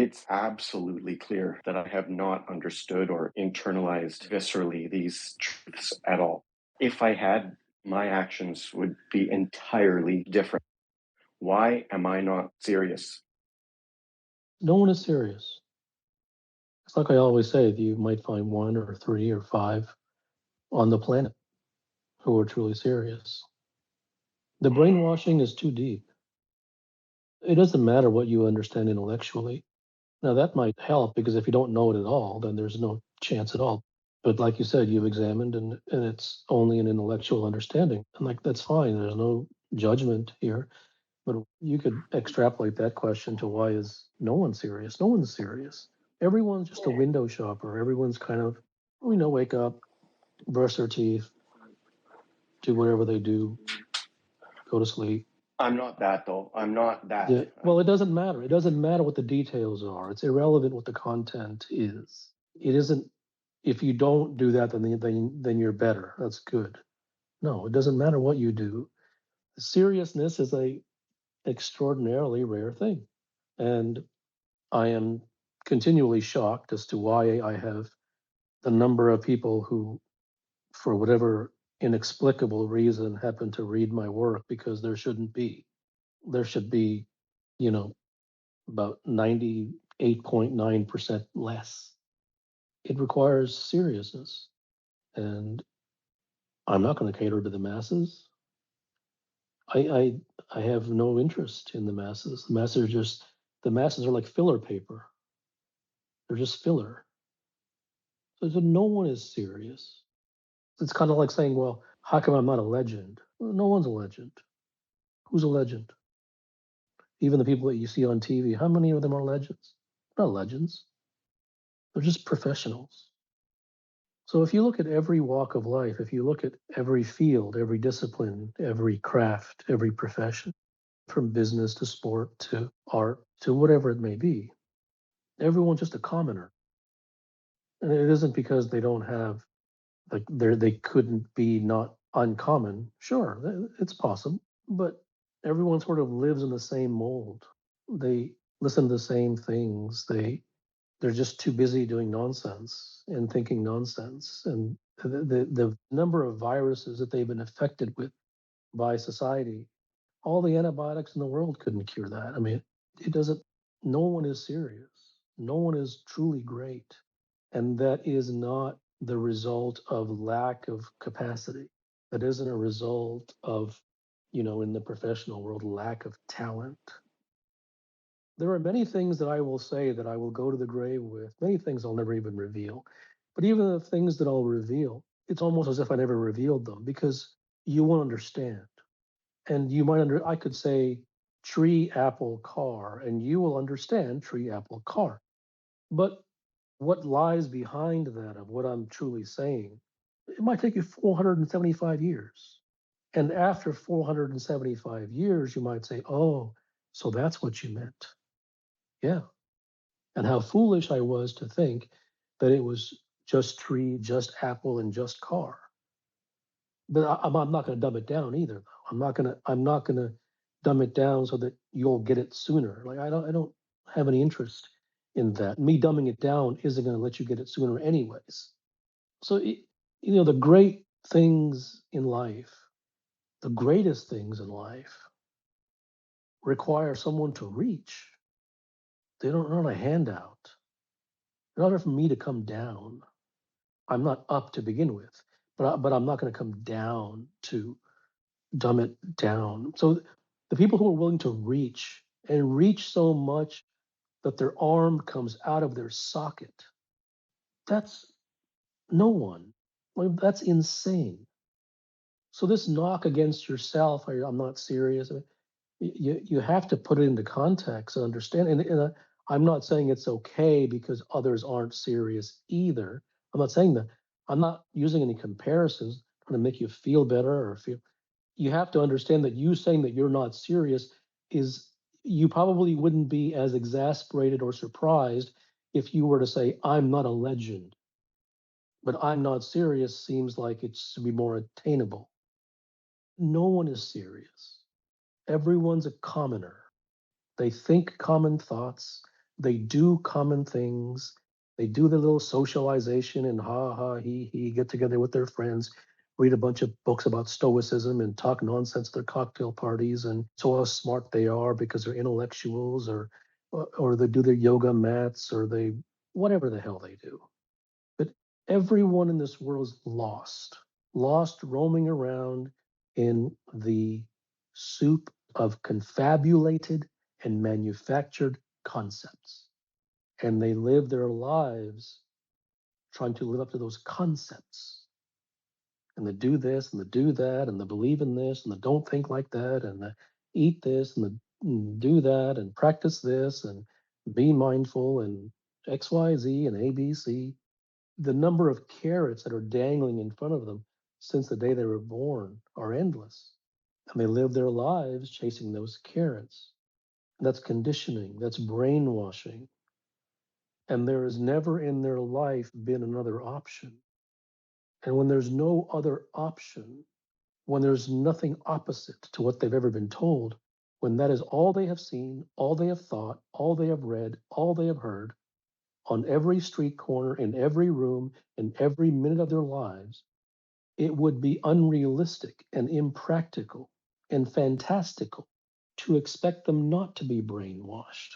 It's absolutely clear that I have not understood or internalized viscerally these truths at all. If I had, my actions would be entirely different. Why am I not serious? No one is serious. It's like I always say, you might find one or three or five on the planet who are truly serious. The brainwashing is too deep. It doesn't matter what you understand intellectually. Now, that might help because if you don't know it at all, then there's no chance at all. But like you said, you've examined and it's only an intellectual understanding. And like, that's fine. There's no judgment here. But you could extrapolate that question to why is no one serious? No one's serious. Everyone's just a window shopper. Everyone's kind of, wake up, brush their teeth, do whatever they do, go to sleep. I'm not that though. I'm not that. Yeah. Well, it doesn't matter. It doesn't matter what the details are. It's irrelevant what the content is. It isn't. If you don't do that, then you're better. That's good. No, it doesn't matter what you do. Seriousness is a extraordinarily rare thing, and I am continually shocked as to why I have the number of people who, for whatever inexplicable reason, happen to read my work because there shouldn't be. There should be, you know, about 98.9% less. It requires seriousness. And I'm not going to cater to the masses. I I have no interest in the masses. The masses are like filler paper. They're just filler. So no one is serious. It's kind of like saying, well, how come I'm not a legend? Well, no one's a legend. Who's a legend? Even the people that you see on TV, how many of them are legends? Not legends. They're just professionals. So if you look at every walk of life, if you look at every field, every discipline, every craft, every profession, from business to sport to art to whatever it may be, everyone's just a commoner. And it isn't because they don't have like they couldn't be not uncommon. Sure, it's possible, but everyone sort of lives in the same mold. They listen to the same things. They're just too busy doing nonsense and thinking nonsense. And the number of viruses that they've been affected with by society, all the antibiotics in the world couldn't cure that. I mean, it doesn't, no one is serious. No one is truly great. And that is not the result of lack of capacity. That isn't a result of, in the professional world, lack of talent. There are many things that I will say that I will go to the grave with, many things I'll never even reveal. But even the things that I'll reveal, it's almost as if I never revealed them because you won't understand. And I could say tree, apple, car, and you will understand tree, apple, car. But what lies behind that of what I'm truly saying, it might take you 475 years. And after 475 years, you might say, oh, so that's what you meant. Yeah. And how foolish I was to think that it was just tree, just apple, and just car. But I'm not going to dumb it down either. Though. I'm not going to dumb it down so that you'll get it sooner. Like I don't have any interest in that. Me dumbing it down isn't going to let you get it sooner anyways. So the great things in life, the greatest things in life require someone to reach. They don't want a handout. In order for me to come down, I'm not up to begin with, but I'm not going to come down to dumb it down. So the people who are willing to reach and reach so much that their arm comes out of their socket, that's no one. Like, that's insane. So this knock against yourself, I'm not serious. I mean, you have to put it into context and understand. And I'm not saying it's okay because others aren't serious either. I'm not saying that. I'm not using any comparisons trying to make you feel better or feel. You have to understand that you saying that you're not serious is you probably wouldn't be as exasperated or surprised if you were to say, I'm not a legend, but I'm not serious seems like it should be more attainable. No one is serious. Everyone's a commoner. They think common thoughts. They do common things. They do the little socialization and ha ha he get together with their friends, read a bunch of books about stoicism and talk nonsense at their cocktail parties and so how smart they are because they're intellectuals or they do their yoga mats or they whatever the hell they do. But everyone in this world is lost roaming around in the soup of confabulated and manufactured concepts. And they live their lives trying to live up to those concepts. And they do this and they do that and they believe in this and they don't think like that and they eat this and they do that and practice this and be mindful and XYZ and ABC. The number of carrots that are dangling in front of them since the day they were born are endless. And they live their lives chasing those carrots. And that's conditioning, that's brainwashing. And there has never in their life been another option. And when there's no other option, when there's nothing opposite to what they've ever been told, when that is all they have seen, all they have thought, all they have read, all they have heard, on every street corner, in every room, in every minute of their lives, it would be unrealistic and impractical and fantastical to expect them not to be brainwashed.